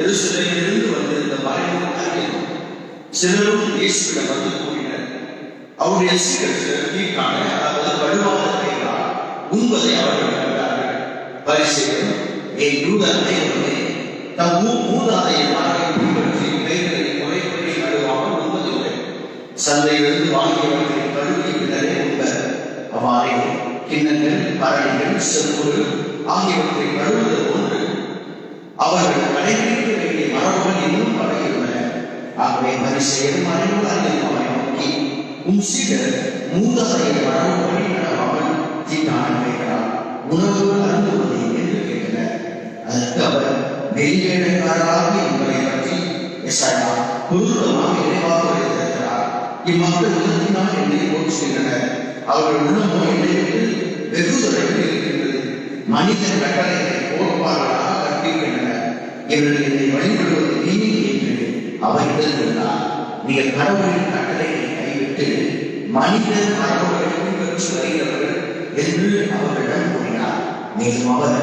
எருசலேமிலிருந்து வந்திருந்த மறைமுகத்தில் சிலரும் இயேசுவிடம் வந்து கூறினர். அவருடைய சீடர்கள் தீக்கான அதாவது வலுவான கைகளால் உண்பதை அவர்கள் கண்டார்கள். பரிசேயர் என் யூத அனைவருமே தம் மூதாதையின் மரபை பின்பற்றி பெயர்களை முறைப்படி கழுவாமல் உண்பதில்லை. சந்தையிலிருந்து வாங்கியவர்களை கழுவி விடலே உண்பர். அவ்வாறே கிண்ணங்கள், பரணிகள், செம்புகள் ஆகியவற்றை கழுவுவது போன்று அவர்கள் கடைபிடிக்க வேண்டிய மரபுகள் இன்னும் பழகியுள்ளன. ஆகவே பரிசேயர் மறைமுகத்தில் அவரை நோக்கி, உம் சீடர் மூதாதையின் மரபுப்படி நடவாமல் தீட்டான கைகளால் உணவு அருந்துவதை என்று கேட்டனர். அதற்கு அவர், வெளியேடக்காரராக என்பதை பற்றி எசாயா பொருத்தமாக இறைவாக எழுதியிருக்கிறார். இம்மக்கள் உலகினால் என்னை போற்றுகின்றனர். அவர்கள் உள்ளமோ என்னை விட்டு வெகு தொலைவில் இருக்கின்றது. மனிதன் கட்டளைகளை கோட்பாடுகளாக கற்பிக்கின்றனர். இவர்கள் என்னை வழிபடுவது நீதி என்று அவர் எழுதினார். நீங்கள் கடவுளின் கட்டளைகளை கைவிட்டு மனிதன் மரபுகளை பின்பற்றி வருகிறவர்கள் என்று அவர்களிடம் கூறினார். மேலும் அவர்,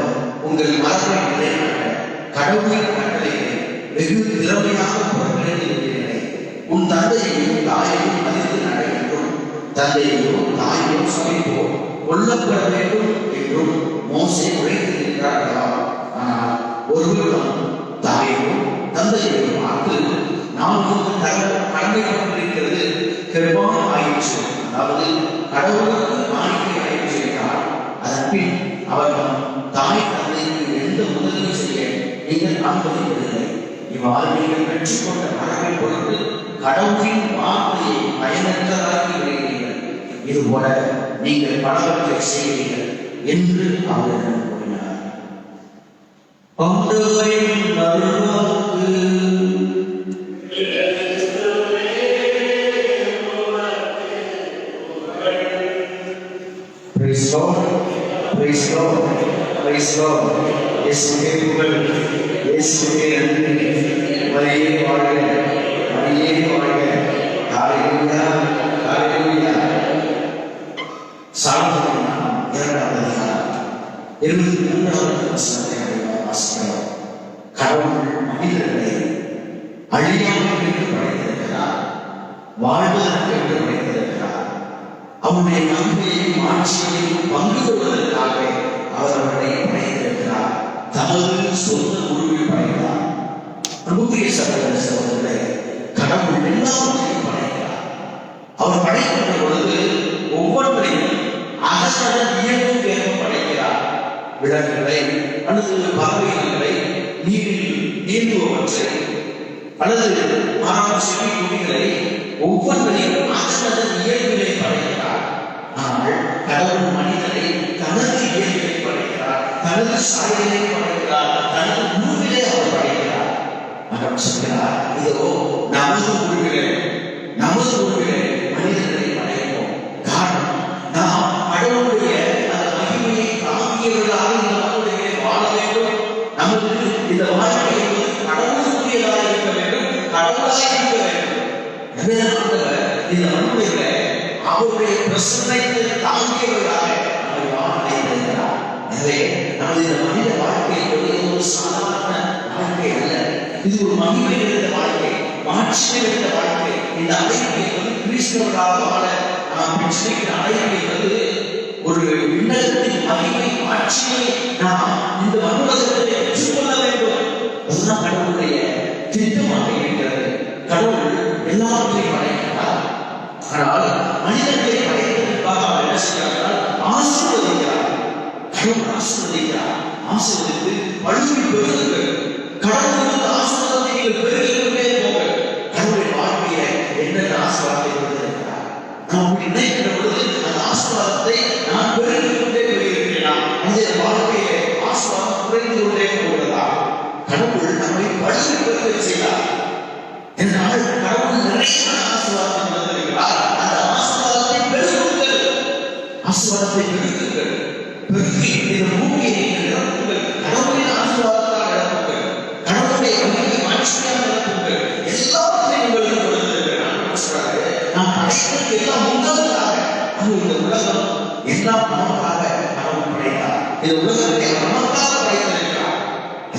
உங்கள் மரபை நிலைநாட்ட கடவுளின் கட்டளைகளை வெகு திறமையாக புறக்கணிக்கிறீர்களே. உன் தந்தையையும் தாயையும் மதித்து நட என்றும், தந்தையோ தாயோ சமைப்போ கொல்லப்பட வேண்டும் என்றும் மோசே உரைத்திருக்கிறார்களா? ஆனால் ஒருவரும் தாயோ தந்தையோ பார்த்து, நாம் கடமைப்பட்டிருக்கிறது கெர்பான் ஆயிற்று, அதாவது கடவுளுக்கு காணிக்கை ஆயிற்று என்றார். அதன் பின் அவர்கள் தாய் தந்தைக்கு எந்த உதவி செய்ய நீங்கள் அனுமதிப்பதில்லை. இவ்வாறு நீங்கள் பெற்றுக்கொண்ட மரபை பொறுத்து கடவுளின் வார்த்தையை பயனற்றதாக்கி வருகிறீர்கள். இதுபோல நீங்கள் பலவற்றை செய்கிறீர்கள் என்று அவரிடம் கூறினார். Praise God, praise God, praise God. இயேசுவே புகழ், இயேசுவே நன்றி. மரியே வாழ்க, மரியே வாழ்க. ஹalleluya, ஹalleluya. சாலமோன் 2வது அதிகாரம் 23வது வசனத்தை வாசிக்கிறோம். கடவுள் மனிதர்களை அழியாமல் என்று படைத்திருக்கிறார், வாழ்வதற்கு என்று படைத்திருக்கிறார். அவருடைய நன்மையையும் ஆட்சியையும் பங்கு கொள்வதற்காக அவர் அவர்களை படைத்திருக்கிறார். தமது சொந்த உருவில் படைத்தார். அன்புக்குரிய சகோதர சகோதரர்களே, கடவுள் எல்லாவற்றையும் படைக்கிறார். அவர் படைக்கின்ற பொழுது ஒவ்வொன்றையும் அதன் இயல்புக்கு ஏற்ப படைக்கிறார். விலங்குகளை அல்லது பறவைகளை, நீரில் நீந்துவவற்றை அல்லது மரம் செடி கொடிகளை ஒவ்வொன்றையும் அதன் இயல்பிலே படைக்கிறார். ஆனால் கடவுள் மனிதனை தனது இயல்பிலே படைக்கிறார், தனது சாயலை படைக்கிறார், தனது உருவிலே அவர் படைக்கிறார். அவர் சொல்கிறார், இதோ நமது உருவிலே மனிதர்களை படைப்போம். காரணம், நாம் கடவுளுடைய அந்த மகிமையை தாங்கியவர்களாக இந்த மனிதர்களை வாழ வேண்டும். நமக்கு இந்த வாழ்க்கை கடவுளுக்குரியதாக இருக்க வேண்டும், கடவுளாக இருக்க வேண்டும். இந்த மனிதர்களை அவருடைய பிரசன்னத்தை தாங்கியவர்களாக நம்மை வாழ வைத்திருக்கிறார். எனவே நமது இந்த மனித வாழ்க்கை ஒரு சாதாரண வாழ்க்கை அல்ல. இது ஒரு மகிமை நிறைந்த வாழ்க்கை, மாட்சி நிறைந்த வாழ்க்கை. இந்த அழைப்பை கிறிஸ்தவர்களாக வாழ நாம் பெற்றிருக்கிற அழைப்பை ஒரு விண்ணகத்தின் மகிமை மாட்சியை நாம் இந்த மனுலகத்தை பெற்றுக்கொள்ள வேண்டும். அதுதான் கடவுளுடைய திட்டமாக இருக்கிறது. கடவுள் எல்லாவற்றையும் படைக்கிறார். ஆனால் மனிதர்களை படைப்பதற்காக அவர் என்ன செய்கிறார்? ஆசீர்வதிக்கிறார். கடவுள் ஆசீர்வதிக்கிறார். ஆசீர்வதித்து வலிமை பெறுங்கள். கடவுளுக்கு ஆசீர்வாதத்தை நீங்கள் பெறுகிறீர்களே போக கடவுளின் வாழ்க்கையை என்னென்ன ஆசீர்வாதத்தை பெறுகிறார். நாம் அப்படி நினைக்கிற பொழுது அந்த ஆசீர்வாதத்தை நான் பெருகிக் கொண்டே போயிருக்கிறேன். அந்த வாழ்க்கையை ஆசீர்வாதம் குறைந்து கொண்டே போகிறதா? கடவுள் நம்மை வலிமை பெறுவதை செய்தார் என்றால் கடவுள் நிறைய ஆசீர்வாதம் தந்திருக்கிறார். அந்த ஆசீர்வாதத்தை பெறுங்கள், ஆசீர்வாதத்தை பெறுங்கள். பெருகி இந்த பூமியை நிரப்புங்கள். கடவுளின் ஆசீர்வாதத்தால் நிரப்புங்கள். கடவுளுடைய மகிமையை மாட்சியாக நிரப்புங்கள். எல்லாவற்றையும் உங்களுக்கு கொடுத்திருக்கிறார். நாம் படைத்தது எல்லாம் உங்களுக்காக. இந்த உலகம் எல்லாம் நமக்காக கடவுள் படைத்தார். இந்த உலகத்தை நமக்காக படைத்திருக்கிறார்.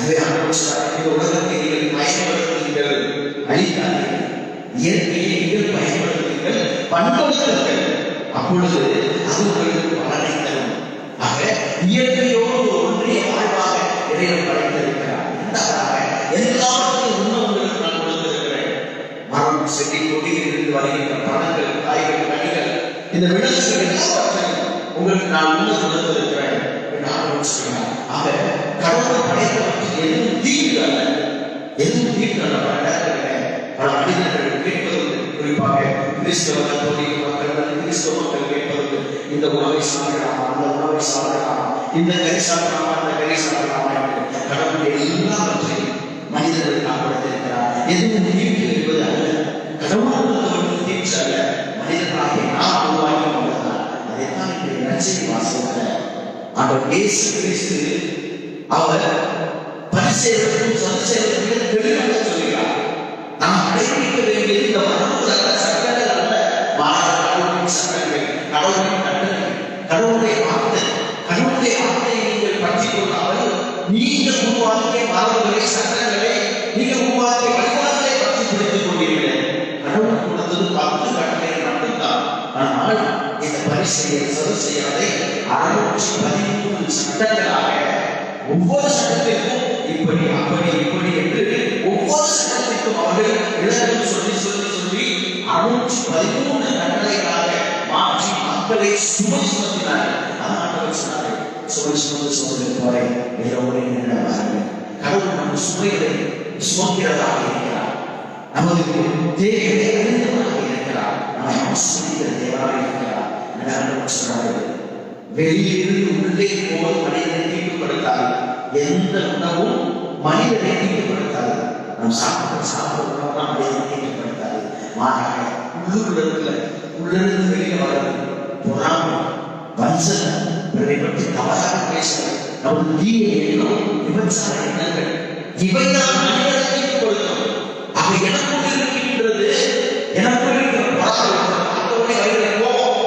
இந்த உலகத்தை நீங்கள் பயன்படுத்துங்கள், அழிக்காதீர்கள். இயற்கையை நீங்கள் பயன்படுத்துங்கள், பண்படுத்துங்கள். அப்பொழுது அது உங்களுக்கு பலனை தரும். ஆக இயற்கையோடு ஒன்றிய வாழ்வாக இறைவன் படைத்திருக்கிறார். எல்லாவற்றையும் உங்களுக்கு நான் கொடுத்திருக்கிறேன். மரம், செடி, கொடியிலிருந்து வருகின்ற பழங்கள், காய்கள், கனிகள், இந்த விலங்குகள் எல்லாவற்றையும் உங்களுக்கு நான் கொடுத்திருக்கிறேன் என்று ஆண்டவர் சொல்கிறார். ஆக கடவுள் படைத்தவற்றில் எதுவும் தீங்கு அல்ல, எதுவும் தீங்கு அல்ல. பல மனிதர்கள் கேட்பது, குறிப்பாக கிறிஸ்தவ கத்தோலிக்க மக்கள், கிறிஸ்தவ மக்கள் கேட்பது, இந்த உணவை சாப்பிடலாமா, அந்த உணவை சாப்பிடலாமா, இந்த கறி சாப்பிடலாமா, அந்த கறி சாப்பிடலாமா என்று கடவுள் எல்லாவற்றையும் மனிதர்கள் காப்பாற்றிருக்கிறார். எதுவும் தீங்கு என்பது அல்ல, கடவுள் தீங்கு அல்ல, மனிதர்களாகிய நாம் உருவாக்கி கொண்டதால். அதைத்தான் இன்றைய நற்செய்தி வாசகத்துல ஆண்டவர் இயேசு கிறிஸ்து அவர் பரிசேயர்களுக்கும் சதுசேயர்களுக்கும் தெளிவாக சொல்கிறார். நாம் கடைபிடிக்க வேண்டியது இந்த மரபு அல்ல, சட்டங்கள் அல்ல, மாறாக கடவுளின் சட்டங்கள், கடவுளின் கட்டளை, கடவுளுடைய வார்த்தை. கடவுளுடைய வார்த்தையை நீங்கள் பற்றி கொள்ளாமல் நீங்கள் உருவாக்கிய மரபுகளை, சட்டங்களை, நீங்கள் உருவாக்கிய வழிபாடுகளை பற்றி பிடித்துக் கொண்டீர்கள். கடவுள் கொடுத்தது 10 கட்டளைகள் மட்டும்தான். ஆனால் இந்த பரிசேயர் சதுசேயரை 613 சட்டங்களாக, ஒவ்வொரு சட்டத்திற்கும் இப்படி அப்படி இப்படி என்று ஒவ்வொரு சட்டத்திற்கும் அவர்கள் இளங்கள் சொல்லி 613 கட்டளைகளாக மாற்றி மக்களை சுமை சுமத்தினார்கள். அதனால் சொன்னார்கள், சுமை சுமந்து போரை எல்லோரை நினைவார்கள். கடவுள் நம்ம சுமைகளை சுமக்கிறதாக இருக்கிறார், நமது தேவைகளை அறிந்தவராக இருக்கிறார், நம்மை ஆசீர்வதிக்கிற தேவராக இருக்கிறார். சொன்னார்கள், வெளியிலிருந்து உள்ளே போல் மனிதனை தீட்டுப்படுத்தாது, எந்த உணவும் மனிதனை தீட்டுப்படுத்தாது. நாம் சாப்பிட உணவுதான் மனிதனை தீட்டுப்படுத்தாது. மாறாக உள்ளிருந்து வெளியே வர்றது பொறாமை, வஞ்சனை, பிறரை பற்றி தவறாக பேசுவது, நமது தீய எண்ணம், விபச்சார எண்ணங்கள், இவைதான் மனிதனை தீட்டுப்படுத்தும். ஆக எனக்குள் இருக்கின்றது, எனக்குள் இருக்கிற பொறாமை, பார்த்தவுடனே வருகிற கோபம்,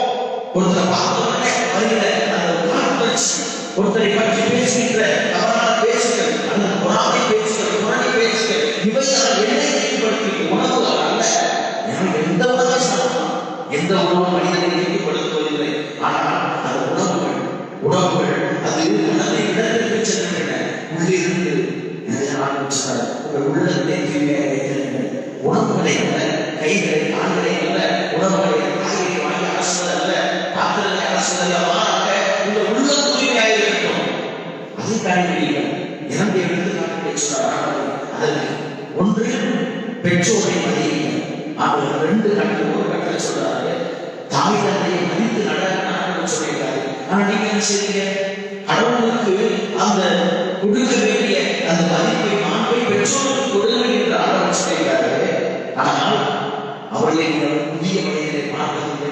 ஒருத்தரை பார்த்தவுடனே வருகிற அந்த உணர்ச்சி, ஒருத்தரை பற்றி பேசுகின்ற தவறான பேச்சுகள், அந்த பொறாமை பேச்சுகள், புரணி பேச்சுகள், இவைதான் என்னை தீட்டுப்படுத்தி. உணவு அல்ல, எந்த உணவை சாப்பிடலாம், எந்த உணவும் மனிதனை தீட்டுப்படுத்துவதில்லை. ஆனால் அந்த உணவுகள் அது மனதை இடத்திற்கு செல்கின்றன. உள்ளே இருந்து உங்கள் உள்ளத்தை தூய்மையாக வைத்திருங்கள். உணவுகளை அல்ல, கைகளை, கால்களை அல்ல, உணவுகளை காய்கறி வாங்கி அரசுவது அல்ல, பாத்திரங்களை அரசுவது அல்ல, மாறாக உங்கள் உள்ளம் தூய்மையாக இருக்கட்டும். அதை காண்கிறீர்கள். 2 எடுத்துக்காட்டுகளை சொன்னார். அதற்கு ஒன்று, பெற்றோரை மதியுங்கள். அவர் 2 கட்டளை, ஒரு கட்டளை சொல்றாரு, தாய் தந்தையை மதித்து நடக்க சொல்லியிருக்காரு. ஆனா நீங்க என்ன செய்றீங்க? கடவுளுக்கு அந்த கொடுக்க வேண்டிய அந்த மதிப்பை, மாண்பை பெற்றோருக்கு கொடுங்கள் என்று ஆண்டவர் சொல்லியிருக்காரு. ஆனால் அவர்களை புதிய மனிதரை பார்ப்பதில்லை,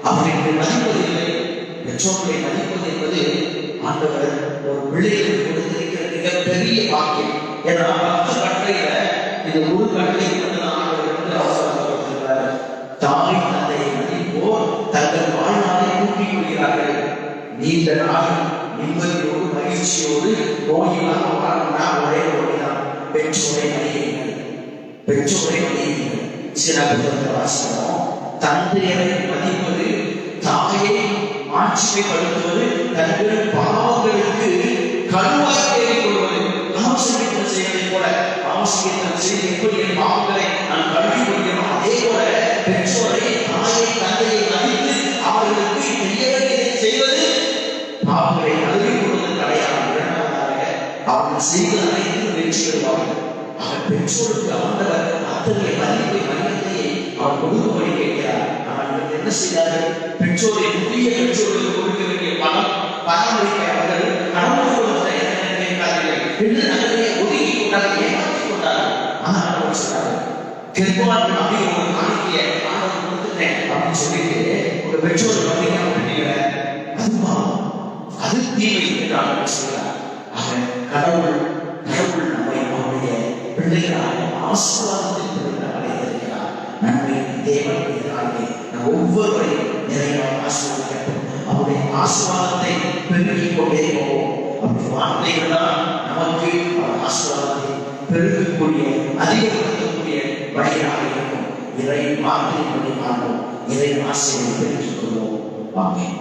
அவர்களை மதிப்பதில்லை. பெற்றோர்களை மதிப்பது என்பது ஆண்டவர் ஒரு பிள்ளைகளுக்கு கொடுத்திருக்கிற மிகப்பெரிய பாக்கியம். ஏன்னா 10 கட்டளையில இந்த ஒரு கட்டளை தாய் தந்தையை மதிப்போர் தங்கள் வாழ்நாளை கூட்டிக் கொள்கிறார்கள். நீண்ட நாள் நிம்மதியோடு மகிழ்ச்சியோடு நோயில்லாம வாழணும்னா ஒரே நோய்தான், பெற்றோரை மதியுங்கள், பெற்றோரை மதியுங்கள். சிறப்பு வாசகம், தந்தையரை மதிப்பது, தாயை ஆட்சிமைப்படுத்துவது, தங்கள் பாவங்களுக்கு கருவாய் தேடிக் கொள்வது. ஆசிரியர்கள் செய்வதை போல, ஆசிரியர்கள் செய்து எப்படி என் பாவங்களை நான் கழுவி கொள்கிறோம், அதே போல பெற்றோரை, தாயை, தந்தையை மதித்து அவர்களுக்கு தெரியவில்லை செய்வது பாவங்களை கழுவி கொள்வது கிடையாது. இரண்டாவதாக அவர்கள் செய்வது அனைத்தும் வெற்றி பெறுவார்கள். அவர் பெற்றோருக்கு ஆண்டவர் அத்தகைய மதிப்பை, மனிதத்தையை அவர் கொடுக்கும்படி கேட்கிறார். அவர்கள் என்ன செய்தார்கள்? பெற்றோரை, புதிய பெற்றோருக்கு கொடுக்க வேண்டிய பணம், பராமரிப்பை அவர்கள் கடவுள் கொடுத்த கேட்காதீர்கள் என்று நகரை ஒதுக்கி கொண்டார்கள், ஏமாற்றிக் கொண்டார்கள். ஆனால் அவர் சொன்னார்கள், கெர்பான் அப்படி ஒரு காணிக்கையை ஆண்டவர் கொடுத்துட்டேன் அப்படின்னு சொல்லிட்டு ஒரு பெற்றோர் பண்ணிக்காம பண்ணிக்கிற அதுவா, அது தீமை என்று ஆண்டவர் சொல்கிறார். ஆக கடவுள் நம்மை அவருடைய பிள்ளைகளாக ஆசீர்வாதத்தின் பிள்ளைகளாக அடைந்திருக்கிறார். நன்மை தேவன் எதிராக நம் ஒவ்வொருவரையும் நிறைவாக ஆசீர்வதிக்கட்டும். அவருடைய ஆசீர்வாதத்தை பெருக்கிக் கொண்டே போவோம். அந்த வார்த்தைகள் தான் நமக்கு ஆசீர்வாதத்தை பெருக்கக்கூடிய அதிகப்படுத்தக்கூடிய வழியாக இருக்கும். இறை வார்த்தையின்படி மாறும் இறை ஆசையை பெற்றுக் கொள்வோம். ஆமென்.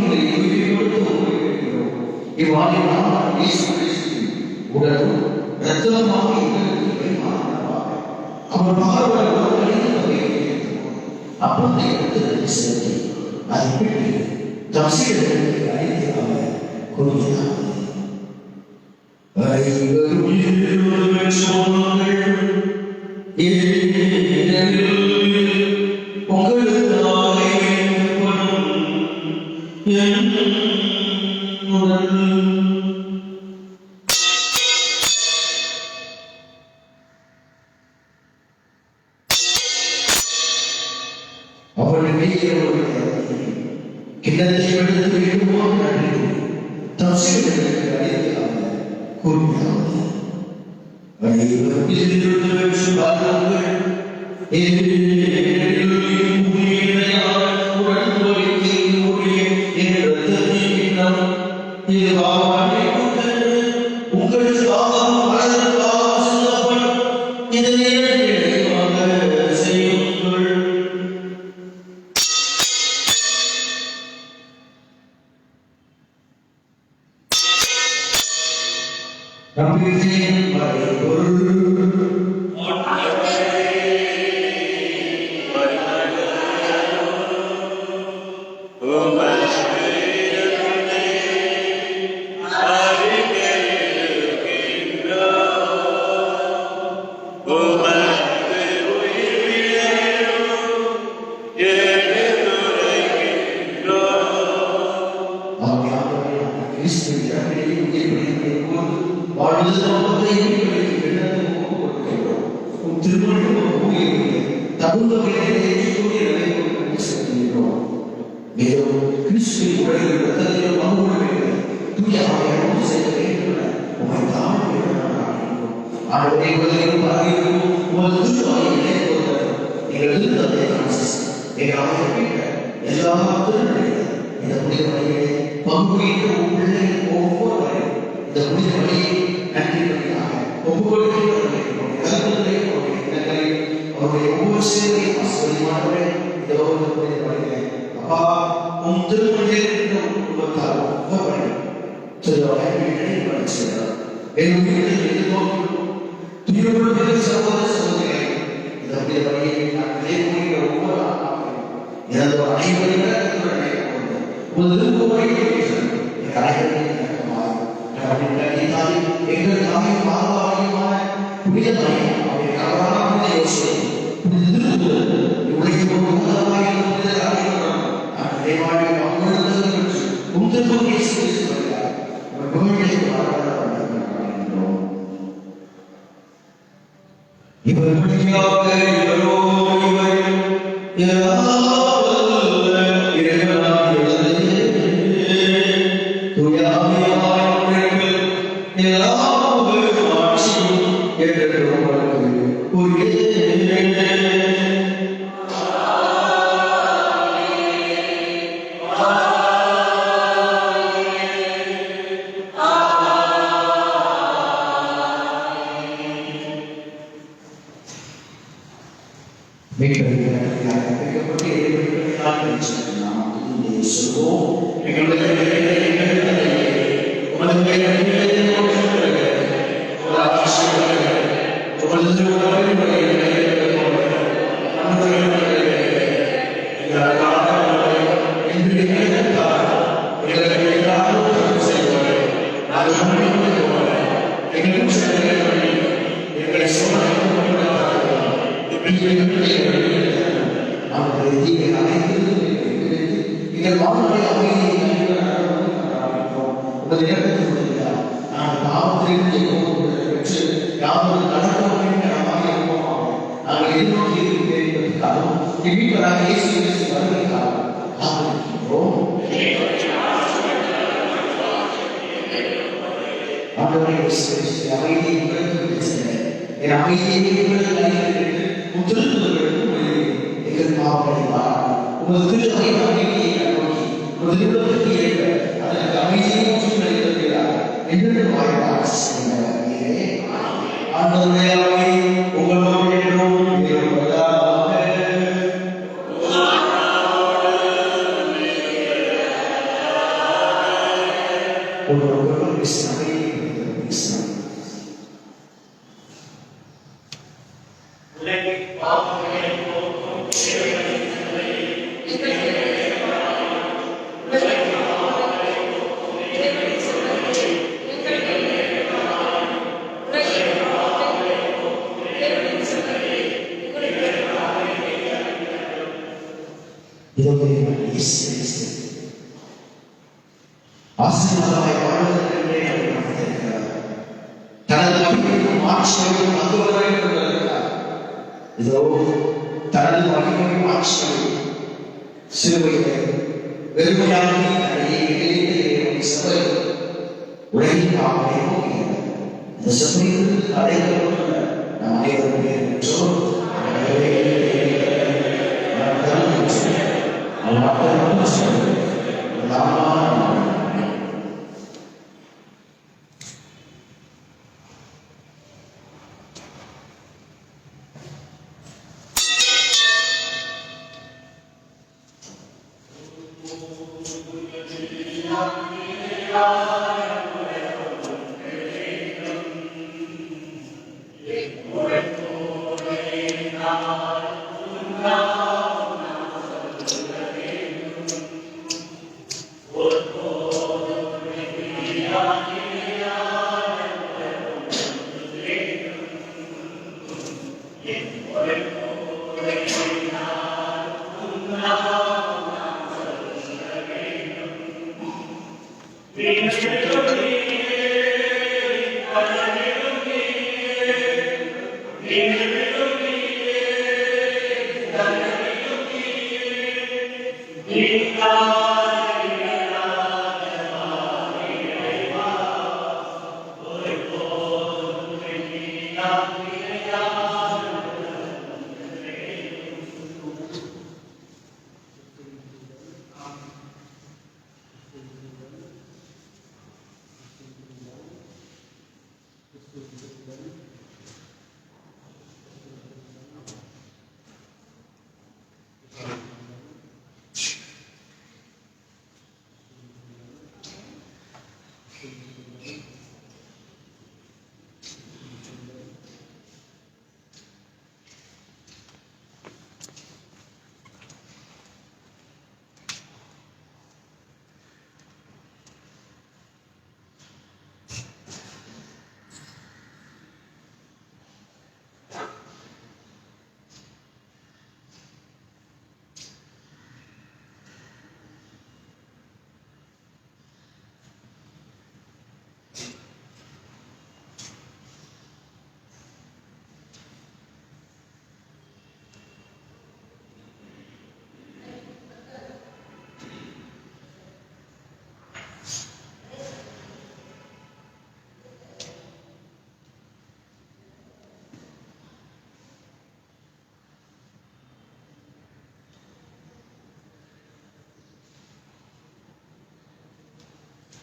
உங்களை தூய்மைப்படுத்த ஒப்புக்கொடுக்கிறோம். இவ்வாறு நாம் இயேசு கிறிஸ்துவின் உடலும் இரத்தமாக எங்களுக்கு பரிமாறினார். அவர் பார்வையாளர் அப்பத்தை எடுத்து செலுத்தி அதை பெற்று தம் சீடர்களுக்கு அழைத்து அவர் கூறினார். ஒருவருக்கொருவர் பேசினாவே பேசினார். ஆசீர்வாதமாய் வாழ்வதற்கென்றே அவர் நடத்தியிருக்கிறார். தனது மகிமையும் ஆட்சியையும் தந்துவர வேண்டும் என்றிருக்கிறார். இதோ தனது மகிமையும் ஆட்சியையும் சிலுவையிலே வெறுமையாக சபை உலகின் பாவனை போகிறது. இந்த சபையில் அடைக்கப்பட்டுள்ள நம் அனைவருடைய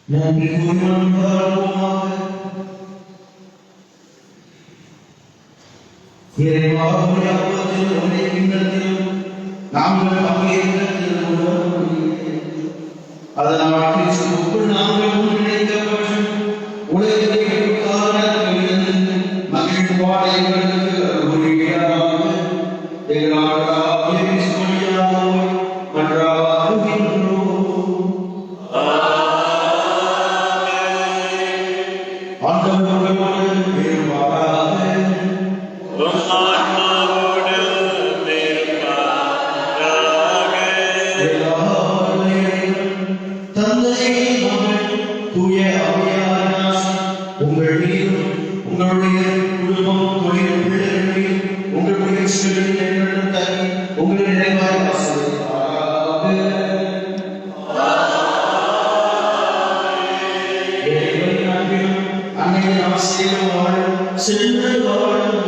நன்றி கூறுவோமாக. இறைவாவுடைய அப்பத்தில் ஒரே கிண்ணத்திலும் நாங்கள் பங்கேற்கிறதில் அதனால் கிறிஸ்துவுக்குள் நாங்கள் ஒன்றிணைக்கப்பட்டு உலகத்தை மகிழ்வாட எங்களுக்கு அருள்புரிவீராக. எங்களால் மன்றாடுகின்றோம். சென்று வாழும்